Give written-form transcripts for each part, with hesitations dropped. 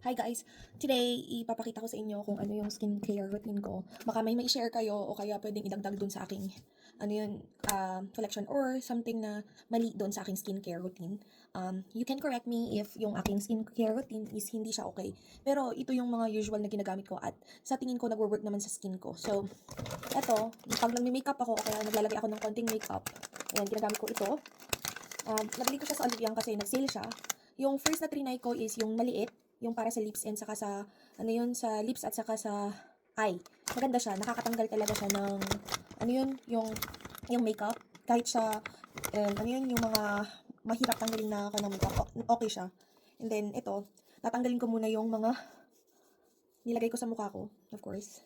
Hi guys! Today, ipapakita ko sa inyo kung ano yung skincare routine ko. Baka may share kayo o kaya pwedeng idagdag dun sa aking collection or something na mali dun sa aking skincare routine. You can correct me if yung aking skincare routine is hindi siya okay. Pero ito yung mga usual na ginagamit ko at sa tingin ko nagwo-work naman sa skin ko. So, eto, pag nagme-makeup ako o kaya naglalagay ako ng konting makeup, ayan, ginagamit ko ito. Nabili ko siya sa Oliviang kasi nag-sale siya. Yung first na trinay ko is yung maliit, yung para sa lips and saka sa, sa lips at saka sa eye. Maganda siya, nakakatanggal talaga siya ng, yung makeup. Kahit sa, yung mga mahirap tanggalin na kanang makeup, okay siya. And then, ito, tatanggalin ko muna yung mga nilagay ko sa mukha ko, of course.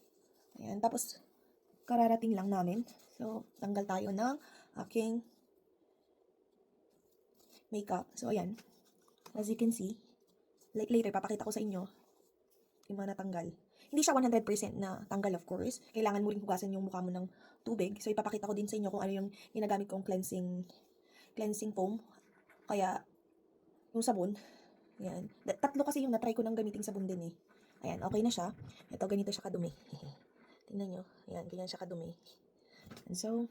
Ayan, tapos, kararating lang namin. So, tanggal tayo ng aking makeup. So, ayan. As you can see, like later, papakita ko sa inyo yung mga natanggal. Hindi siya 100% na tanggal, of course. Kailangan mo rin hugasan yung mukha mo ng tubig. So, ipapakita ko din sa inyo kung ano yung ginagamit kong cleansing foam. Kaya, yung sabon. Ayan. Tatlo kasi yung natry ko ng gamiting sabon din eh. Ayan, okay na siya. Ito, ganito siya kadumi. Tingnan nyo. Ayan, ganyan siya kadumi. And so,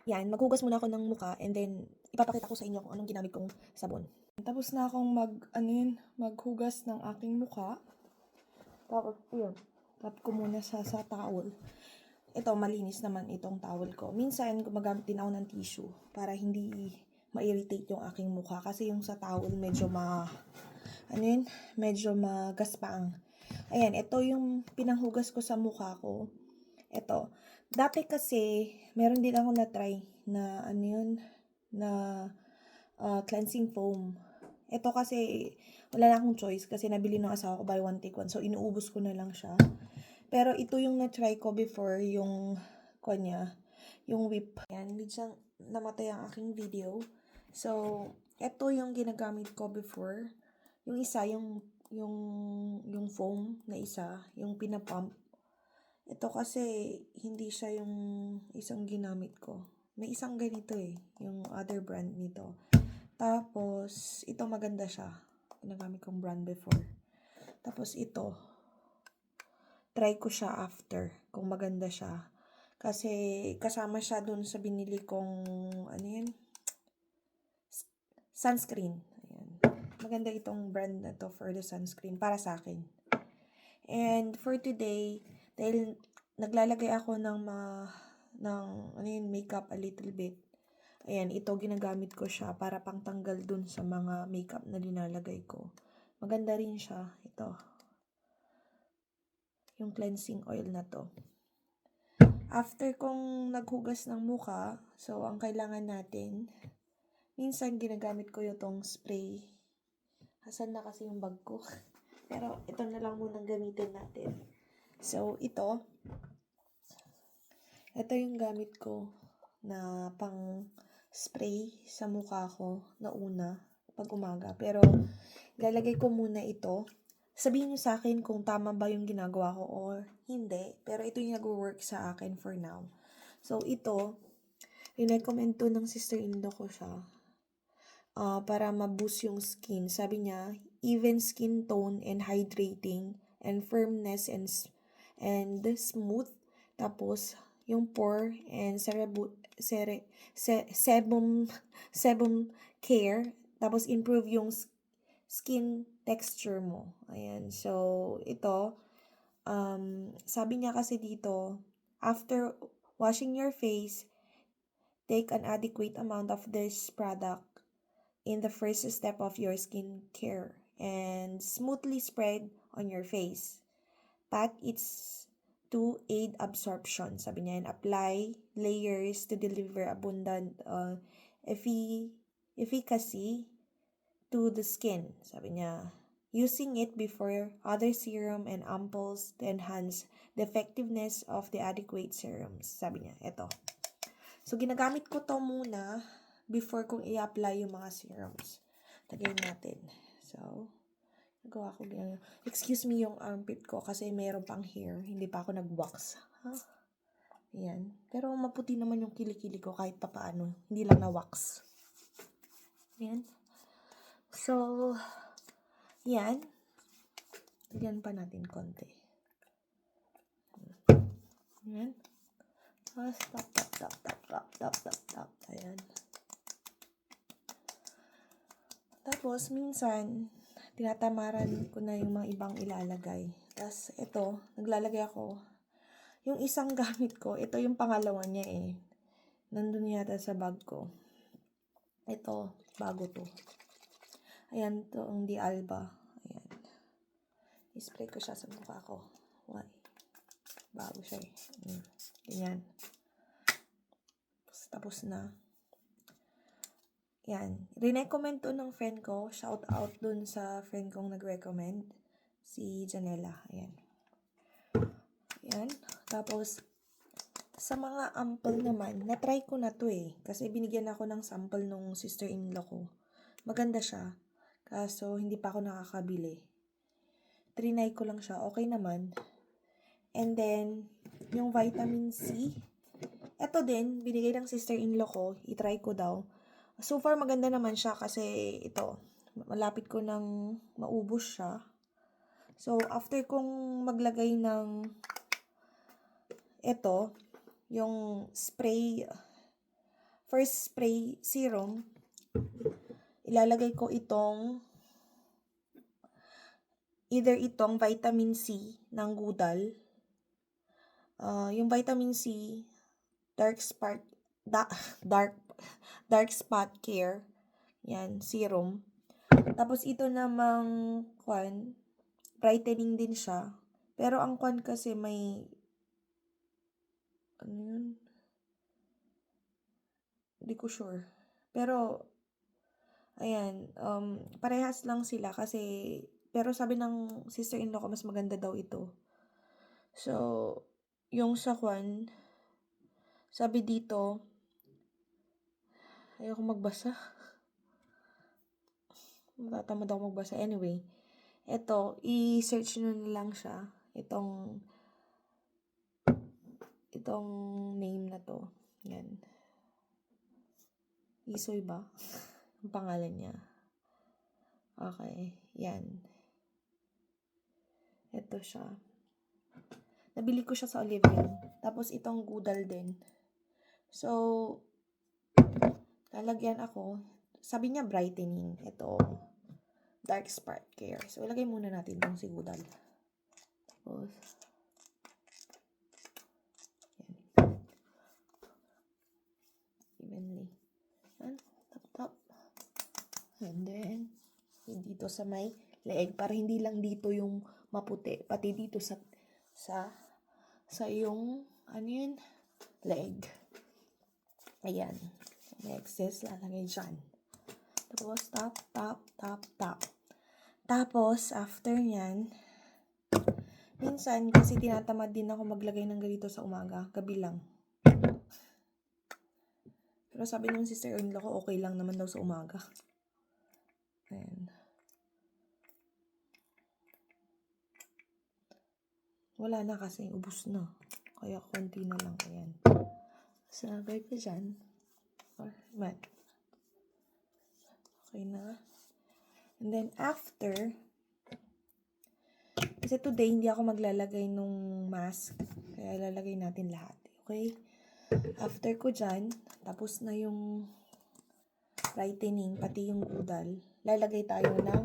yan, maghugas muna ako ng mukha and then ipapakita ko sa inyo kung anong ginamit kong sabon. Tapos na akong maghugas ng aking mukha. Tapos, yun. Tap ko muna sa towel. Ito, malinis naman itong towel ko. Minsan, gumagamit din ako ng tissue para hindi ma-irritate yung aking mukha. Kasi yung sa towel, medyo medyo magaspang. Ayan, ito yung pinanghugas ko sa mukha ko. Ito. Dati kasi, meron din ako na-try na, cleansing foam. Ito kasi, wala na akong choice kasi nabili ng asawa ko buy one take one. So, inuubos ko na lang siya. Pero ito yung na-try ko before, yung whip. Yan, bidsang namatay ang aking video. So, ito yung ginagamit ko before. Yung isa, yung foam na isa, yung pinapump. Ito kasi, hindi siya yung isang ginamit ko. May isang ganito eh, yung other brand nito. Tapos, ito maganda siya. Ginagamit kong brand before. Tapos ito, try ko siya after, kung maganda siya. Kasi, kasama siya dun sa binili kong, sunscreen. Ayan. Maganda itong brand na to for the sunscreen, para sa akin. And for today, dahil naglalagay ako ng makeup a little bit. Ayan, ito ginagamit ko siya para pangtanggal dun sa mga makeup na linalagay ko. Maganda rin siya, ito. Yung cleansing oil na to. After kong naghugas ng mukha, so ang kailangan natin, minsan ginagamit ko yung spray. Asan na kasi yung bag ko? Pero ito na lang munang gamitin natin. So, ito yung gamit ko na pang spray sa mukha ko na una pag umaga. Pero, lalagay ko muna ito. Sabihin nyo sa akin kung tama ba yung ginagawa ko or hindi. Pero ito yung nag-work sa akin for now. So, ito, rin-recommend to ng sister-in-law ko siya. Para ma-boost yung skin. Sabi niya, even skin tone and hydrating and firmness and smooth. Tapos, yung pore and sebum care. Tapos, improve yung skin texture mo. Ayan. So, ito, sabi niya kasi dito, after washing your face, take an adequate amount of this product in the first step of your skin care and smoothly spread on your face. Pat its to aid absorption. Sabi niya, and apply layers to deliver abundant efficacy to the skin. Sabi niya, using it before other serum and ampoules to enhance the effectiveness of the adequate serums. Sabi niya, eto. So, ginagamit ko to muna before kong i-apply yung mga serums. Tagayin natin. So, nagawa ko ganyan. Excuse me yung armpit ko kasi mayroon pang hair. Hindi pa ako nag-wax. Ayan. Pero maputi naman yung kilikili ko kahit papaano. Hindi lang na-wax. Ayan. So, yan. Lagyan pa natin konti. Ayan. Tapos, tap. Ayan. Tapos, minsan, tinatamaran ko na yung mga ibang ilalagay. Tapos, ito, naglalagay ako. Yung isang gamit ko, ito yung pangalawa niya eh. Nandun yata sa bag ko. Ito, bago to. Ayan, to ang Di Alba. Ayan. I-spray ko siya sa mukha ko. Why? Bago siya eh. Ganyan. Tapos na. Yan. Rinecommend to ng friend ko. Shout out dun sa friend kong nag-recommend. Si Janela. Ayan. Yan. Tapos, sa mga ample naman, na-try ko na to eh. Kasi binigyan ako ng sample nung sister-in-law ko. Maganda siya. Kaso, hindi pa ako nakakabili. Trinay ko lang siya. Okay naman. And then, yung vitamin C. Ito din, binigay ng sister-in-law ko. I-try ko daw. So far, maganda naman siya kasi ito, malapit ko nang maubos siya. So, after kong maglagay ng ito, yung spray, first spray serum, ilalagay ko either itong vitamin C ng Gudal. Yung vitamin C, dark spot care. Yan, serum. Tapos ito namang brightening din siya. Pero ang kasi may ano yun? Hindi ko sure. Pero ayan, parehas lang sila kasi pero sabi ng sister-in-law ko mas maganda daw ito. So, yung sa sabi dito, ayoko magbasa. Matatamad ako magbasa. Anyway, ito, i-search nyo na lang siya. Itong name na to. Yan. Isoy ba? Ang pangalan niya. Okay. Yan. Ito siya. Nabili ko siya sa Olivian. Tapos itong Gudal din. So, lalagyan ako. Sabi niya brightening. Ito, dark spot care. So, ilagay muna natin itong si Gudal. Tapos, yan. Evenly. Yan. Tap. And then, dito sa may leeg. Para hindi lang dito yung maputi. Pati dito sa yung, leeg. Ayan. May excess, lalagay dyan. Tapos, tap. Tapos, after nyan, minsan, kasi tinatamad din ako maglagay ng ganito sa umaga. Gabi lang. Pero sabi ng sister-in-law ko, okay lang naman daw sa umaga. Ayan. Wala na kasi, ubos na. Kaya konti na lang. Ayan. Sabay ko dyan. Mat. Okay na. And then, after, kasi today, hindi ako maglalagay nung mask. Kaya lalagay natin lahat. Okay? After ko dyan, tapos na yung brightening, pati yung Gudal, lalagay tayo ng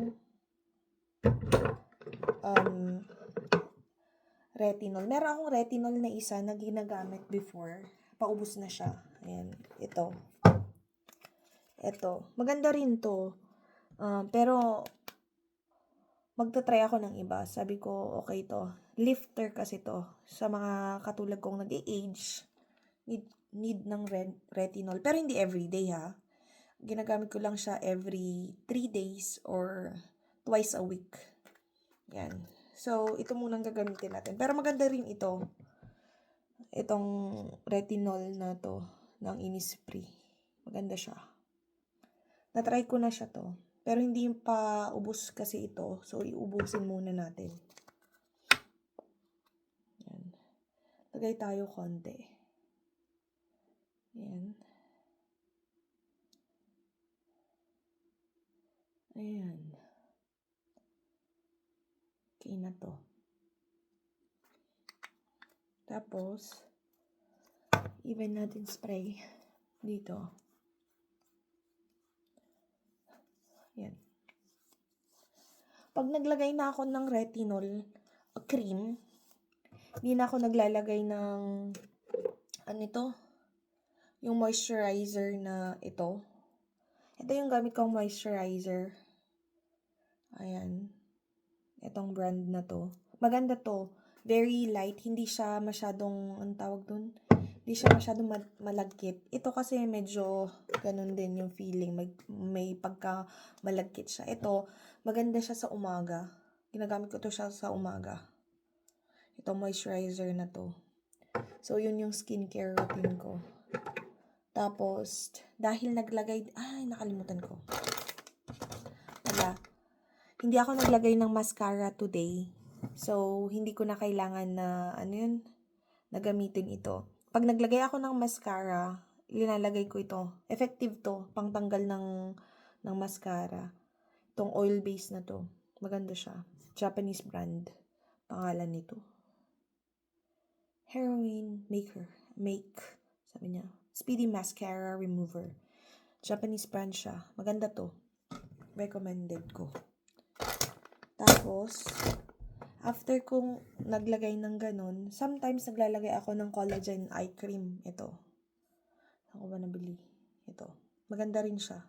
retinol. Meron akong retinol na isa na ginagamit before. Paubos na siya. Ayan. Ito. Maganda rin to. Pero, magta-try ako ng iba. Sabi ko, okay to. Lifter kasi to. Sa mga katulad kong nag-age, need ng retinol. Pero hindi everyday ha. Ginagamit ko lang siya every 3 days or twice a week. Yan. So, ito munang gagamitin natin. Pero maganda rin ito. Itong retinol na to ng Innisfree. Maganda siya. Na-try ko na siya to. Pero hindi pa ubos kasi ito. So, iubusin muna natin. Yan. Lagay tayo konti. Yan. Ayan. Okay na to. Tapos, even natin spray dito. Yan. Pag naglagay na ako ng retinol cream, hindi na ako naglalagay ng ano ito? Yung moisturizer na ito. Ito yung gamit kong moisturizer. Ayan. Itong brand na to. Maganda to. Very light. Hindi siya masyadong, ang tawag dun? Hindi siya masyadong malagkit. Ito kasi medyo ganun din yung feeling. May pagka malagkit siya. Ito, maganda siya sa umaga. Ginagamit ko to siya sa umaga. Itong moisturizer na to. So, yun yung skincare routine ko. Tapos, dahil nakalimutan ko. Wala. Hindi ako naglagay ng mascara today. So, hindi ko na kailangan na, na gamitin ito. Pag naglagay ako ng mascara, linalagay ko ito. Effective to, pangtanggal ng mascara. Itong oil base na to. Maganda siya. Japanese brand. Pangalan nito. Heroin Make. Sabi niya. Speedy Mascara Remover. Japanese brand siya. Maganda to. Recommended ko. Tapos, after kong naglagay ng ganun, sometimes naglalagay ako ng collagen eye cream. Ito. Saan ko ba nabili? Ito. Maganda rin siya.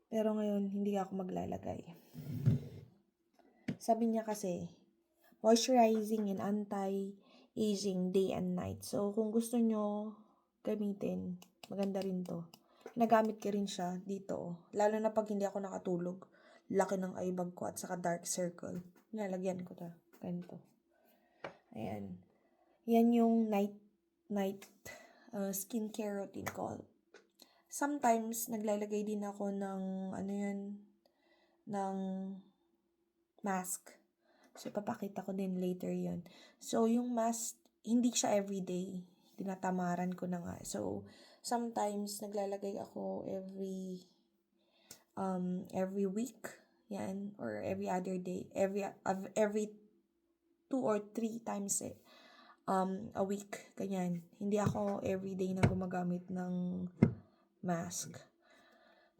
Pero ngayon, hindi ako maglalagay. Sabi niya kasi, moisturizing and anti-aging day and night. So, kung gusto nyo gamitin, maganda rin to. Nagamit ko rin siya dito. Lalo na pag hindi ako nakatulog. Laki ng eye bag ko at saka dark circle. Nilalagyan ko na. Ganito. Ayan. Yan yung night skincare routine ko. Sometimes, naglalagay din ako ng, ng mask. So, papakita ko din later yun. So, yung mask, hindi siya everyday. Tinatamaran ko na nga. So, sometimes, naglalagay ako every week. Yan. Or every other day. Every 2 or 3 times a week. Ganyan. Hindi ako everyday na gumagamit ng mask.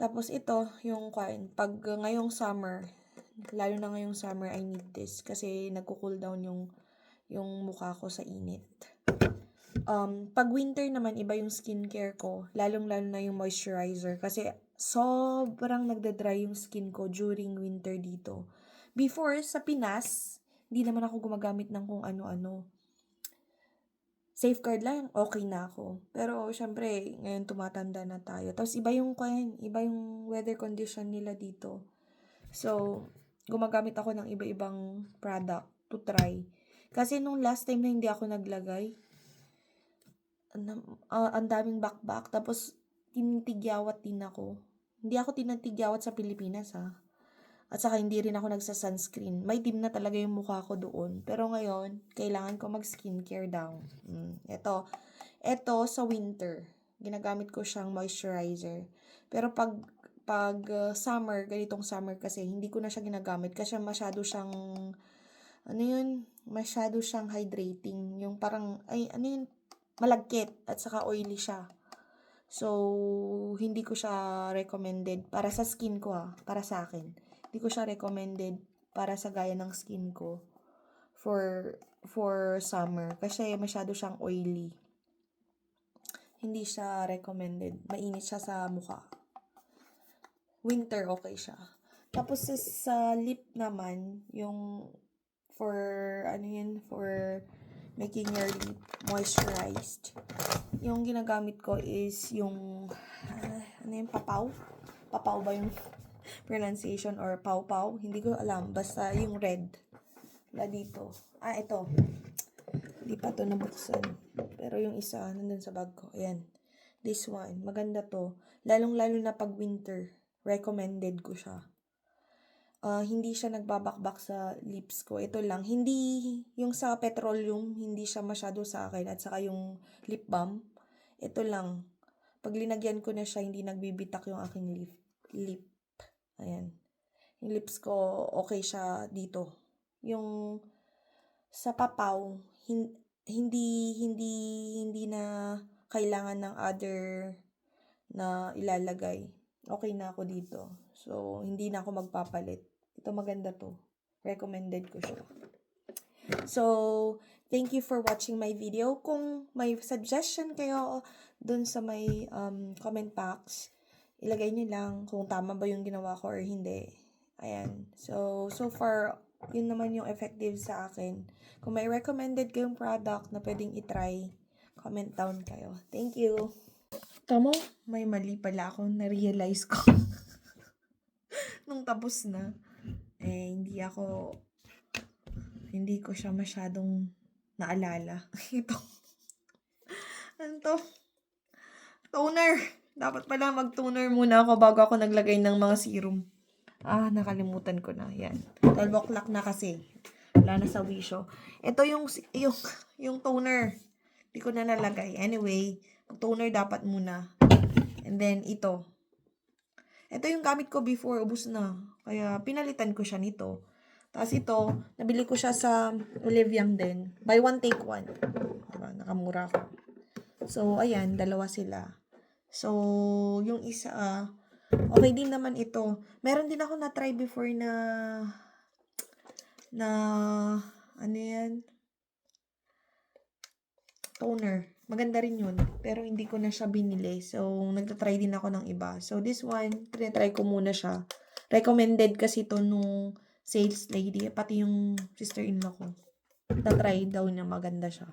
Tapos, ito, yung pag ngayong summer, lalo na ngayong summer, I need this. Kasi nagko-cool down yung mukha ko sa init. Pag winter naman, iba yung skincare ko. Lalong-lalo na yung moisturizer. Kasi sobrang nagda-dry yung skin ko during winter dito. Before, sa Pinas, hindi naman ako gumagamit ng kung ano-ano. Safeguard lang, okay na ako. Pero, syempre, ngayon tumatanda na tayo. Tapos, iba yung weather condition nila dito. So, gumagamit ako ng iba-ibang product to try. Kasi nung last time na hindi ako naglagay, ang daming bakbak. Tapos, tinitigyawat din ako. Hindi ako tinitigyawat sa Pilipinas, ha. At saka, hindi rin ako nagsa-sunscreen. May dim na talaga yung mukha ko doon. Pero ngayon, kailangan ko mag-skincare down. Ito, sa winter, ginagamit ko siyang moisturizer. Pero pag summer, ganitong summer kasi, hindi ko na siya ginagamit kasi masyado siyang, masyado siyang hydrating. Yung parang, malagkit at saka oily siya. So, hindi ko siya recommended para sa skin ko, para sa akin. Hindi ko siya recommended para sa gaya ng skin ko for summer kasi masyado siyang oily. Hindi siya recommended. Mainit siya sa mukha. Winter, okay siya. Tapos sa lip naman, yung for making your lip moisturized. Yung ginagamit ko is yung, papaw? Papaw ba yung pronunciation or pawpaw? Hindi ko alam. Basta yung red. Wala dito. Ito. Hindi pa to nabuksan. Pero yung isa, nandun sa bag ko. Ayan. This one. Maganda to. Lalong-lalo na pag winter. Recommended ko siya. Hindi siya nagbabakbak sa lips ko. Ito lang. Hindi, yung sa petroleum, hindi siya masyado sa akin. At saka yung lip balm. Ito lang. Pag linagyan ko na siya, hindi nagbibitak yung aking lip. Ayan. Yung lips ko, okay siya dito. Yung sa papaw, hindi na kailangan ng other na ilalagay. Okay na ako dito. So, hindi na ako magpapalit. Ito maganda to. Recommended ko siya. So, thank you for watching my video. Kung may suggestion kayo dun sa may comment box, ilagay niyo lang kung tama ba yung ginawa ko or hindi. Ayan. So far, yun naman yung effective sa akin. Kung may recommended kayong product na pwedeng itry, comment down kayo. Thank you. Tama, may mali pala ako. Na-realize ko. Nung tapos na, hindi ko siya masyadong naalala. Ito. Ano to? Toner. Dapat pala mag-toner muna ako bago ako naglagay ng mga serum. Nakalimutan ko na. Yan. 12 o'clock na kasi. Wala na sa wisyo. Ito yung toner. Hindi ko na nalagay. Anyway, toner dapat muna. And then, ito. Ito yung gamit ko before. Ubus na. Kaya, pinalitan ko siya nito. Tapos ito, nabili ko siya sa Oliviang din. Buy one, take one. Diba? Nakamura ko. So, ayan. Dalawa sila. So, yung isa, okay din naman ito. Meron din ako na-try before na ano yan? Toner. Maganda rin yun. Pero hindi ko na siya binili. So, nagtatry din ako ng iba. So, this one, tinatry ko muna siya. Recommended kasi ito nung sales lady. Pati yung sister-in-law ko. Tatry daw niya maganda siya.